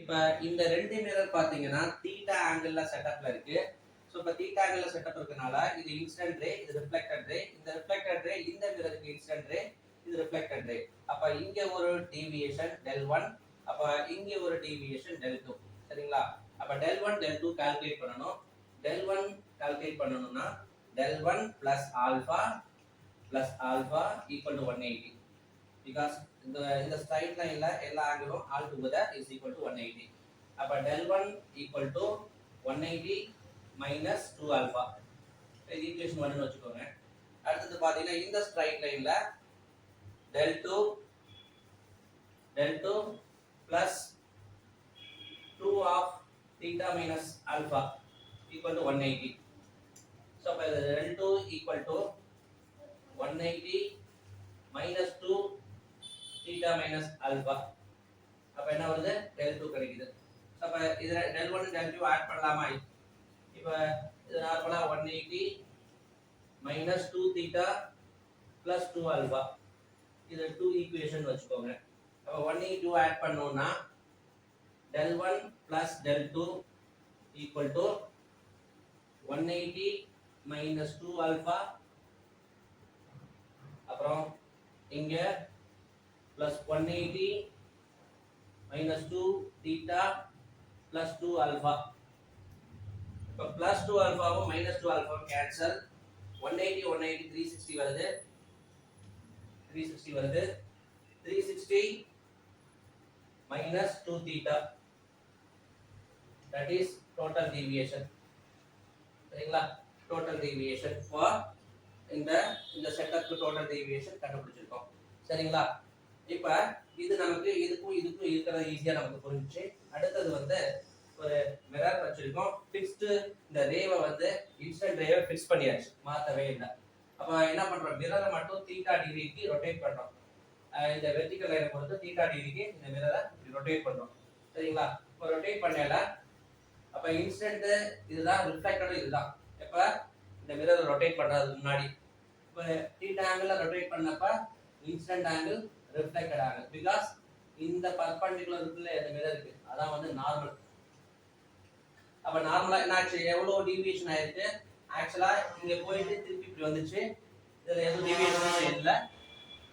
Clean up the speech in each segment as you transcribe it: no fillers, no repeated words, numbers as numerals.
இப்ப இந்த ரெண்டு மிரர் பாத்தீங்கன்னா தீட்டா ஆங்கிள் செட்டப்ல இருக்கு. சோ இப்ப தீட்டா ஆங்கிள் செட்டப் இருக்கனால இது இன்சிடென்ட் ரே, இது ரிஃப்ளெக்டட் ரே. இந்த ரிஃப்ளெக்டட் ரே இந்த மிரருக்கு இன்சிடென்ட் ரே, இது ரிஃப்ளெக்டட் ரே. அப்ப இங்க ஒரு டீவியேஷன் del1, அப்ப இங்க ஒரு டீவியேஷன் del2. சரிங்களா? அப்ப del1 del2 கால்குலேட் பண்ணனும். del1 கால்குலேட் பண்ணனும்னா del1 plus alpha equal to 180. Because இந்த straight line ல எல்லா ஆங்கிளும் all together is equal to 180. அப்ப del1 equal to 180 minus 2 alpha. இது ஈக்குவேஷன் 1 னு வெச்சுக்கோங்க. அடுத்து பாத்தீங்கன்னா இந்த straight line ல del2 plus 2 of theta minus alpha equal to 180. So அப்ப del2 equal to 180 minus 2 theta minus alpha. அப்ப என்ன வருது? del2 கிடைக்குது. அப்ப இதுல del1 del2 ஆட் பண்ணலாமா? இப்ப இது நார்மலா 180 minus 2 theta plus 2 alpha. இது 2 ஈக்குவேஷன் வெச்சுக்கோங்க. அப்ப 182 ஆட் பண்ணோம்னா del1 plus del2 equal to 180 minus 2 alpha, அப்புறம் இங்க plus 180 minus 2 theta plus 2 alpha. இப்ப plus 2 alpha வும் minus 2 alpha cancel. 180 360 வருது. 360 minus 2 theta, that is total deviation. சரிங்களா? total deviation for இந்த செட்டப்க்கு total deviation கண்டுபிடிச்சிருக்கோம். சரிங்களா? இப்ப இது நமக்கு இதுக்கும் இருக்கிறது ஈஸியா நமக்கு புரிஞ்சிச்சு. அடுத்து வந்து ஒரு மிரர் வச்சிருக்கோம். ஃபிக்ஸ்ட் இந்த ரேவை வந்து இன்சிடென்ட் ரேவை ஃபிக்ஸ் பண்ணியாச்சு, மாத்தவே இல்ல. அப்ப என்ன பண்றோம்? மிரரை மட்டும் தீட்டா டிகிரிக்கு ரொட்டேட் பண்றோம். இந்த வெர்டிகல் லைனை பொறுத்து தீட்டா டிகிரிக்கு இந்த மிரரை ரொட்டேட் பண்றோம். சரிங்களா? இப்போ ரொட்டேட் பண்ணல அப்ப இன்சிடென்ட் இதுதான், ரிஃப்ளெக்டட் இதுதான். இப்ப இந்த மிரரை ரொட்டேட் பண்றதுக்கு முன்னாடி இப்ப தீட்டா ஆங்கிள்ல ரொட்டேட் பண்ணப்ப incident angle reflected angle, because இந்த பர்பெண்டிகுலர் இருக்குல்ல இந்த மிரருக்கு, அதான் வந்து நார்மல். அப்ப நார்மலா என்னாச்சு? எவ்வளவு டீவியேஷன் ஆயிருக்கு? ஆக்சுவலா இங்க போயிட்டு திருப்பி இப்படி வந்துச்சு. இதுல எதுவும் டீவியேஷன் இல்ல.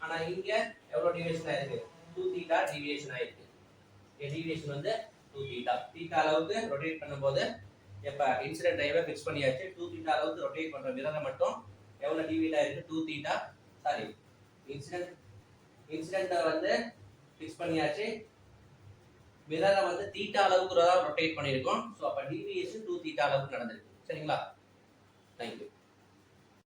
ஆனா இங்க எவ்வளவு டீவியேஷன் ஆயிருக்கு? 2 தீட்டா டீவியேஷன் ஆயிருக்கு. டீவியேஷன் வந்து 2 தீட்டா. தீட்டா அளவுக்கு ரொட்டேட் பண்ணும்போது எப்ப இன்சிடென்ட் ரேவை ஃபிக்ஸ் பண்ணியாச்சு. 2 தீட்டா அளவுக்கு ரொட்டேட் பண்ற மிரரை மட்டும் எவ்வளவு டீவியேட் ஆயிருக்கு? 2 தீட்டா. சாரி, இன்சிடென்ட் வந்து ஃபிக்ஸ் பண்ணியாச்சு. மிரரை வந்து தீட்டா அளவுக்கு தான் ரொட்டேட் பண்ணிருக்கோம். சோ அப்ப டீவியேஷன் 2 தீட்டா அளவுக்கு நடந்திருக்கு. சரிங்களா? Thank you.